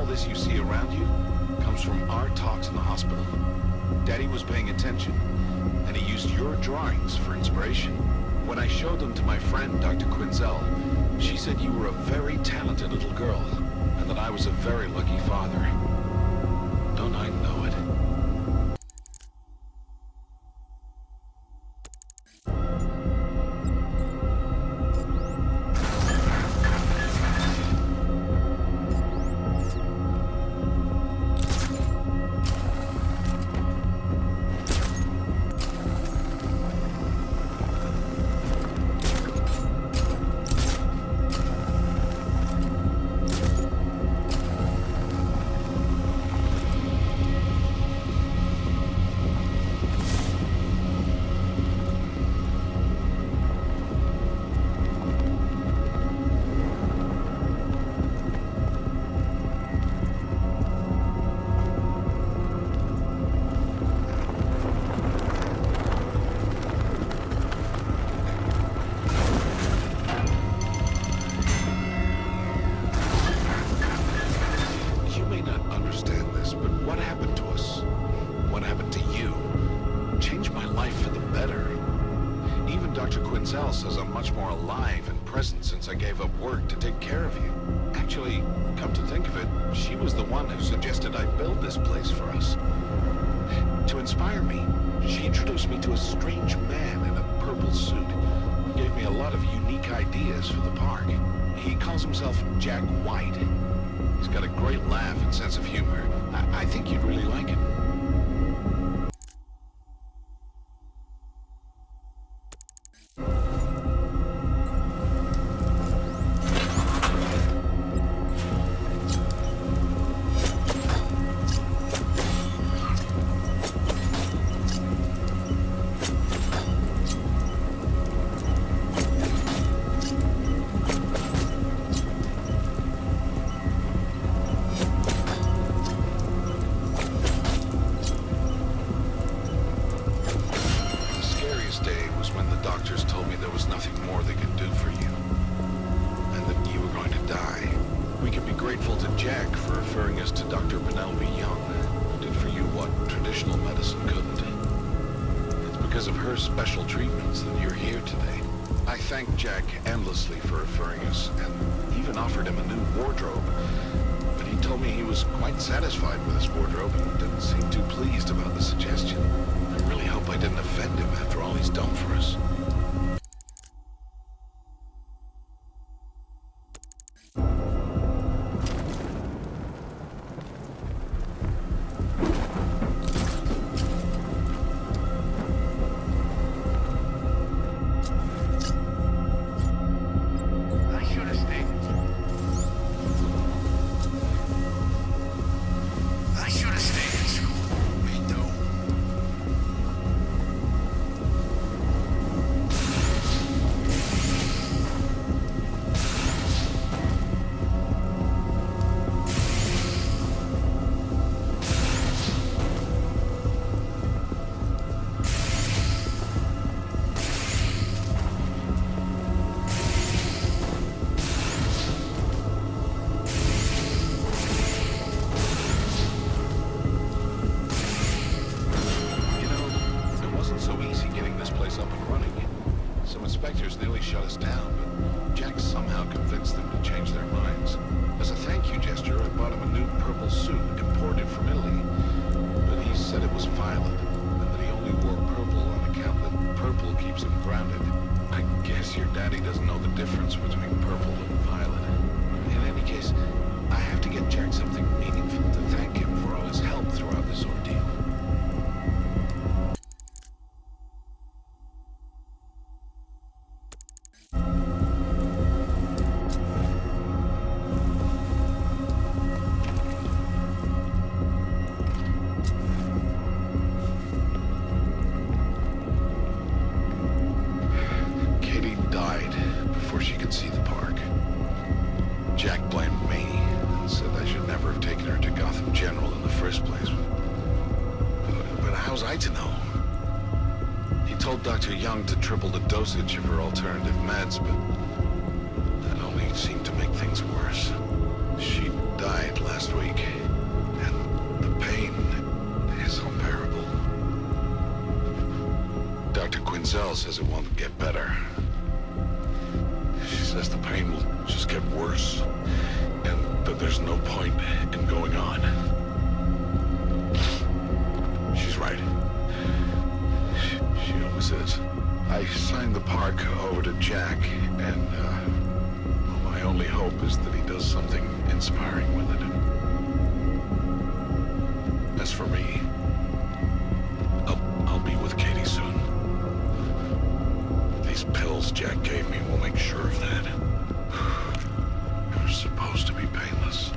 all this you see around you comes from our talks in the hospital. Daddy was paying attention, and he used your drawings for inspiration. When I showed them to my friend, Dr. Quinzel, she said you were a very talented little girl, and that I was a very lucky father. Don't I know it? Says I'm much more alive and present since I gave up work to take care of you. Actually, come to think of it, she was the one who suggested I build this place for us. To inspire me, she introduced me to a strange man in a purple suit. He gave me a lot of unique ideas for the park. He calls himself Jack White. He's got a great laugh and sense of humor. I think you'd really like it. Because of her special treatments that you're here today. I thanked Jack endlessly for referring us, and even offered him a new wardrobe. But he told me he was quite satisfied with his wardrobe and didn't seem too pleased about the suggestion. I really hope I didn't offend him after all he's done for us. Dr. Young to triple the dosage of her alternative meds, but that only seemed to make things worse. She died last week, and the pain is unbearable. Dr. Quinzel says it won't get better. She says the pain will just get worse, and that there's no point in going on. She's right. She always is. I signed the park over to Jack, and well, my only hope is that he does something inspiring with it. As for me, I'll be with Katie soon. These pills Jack gave me will make sure of that. They're supposed to be painless.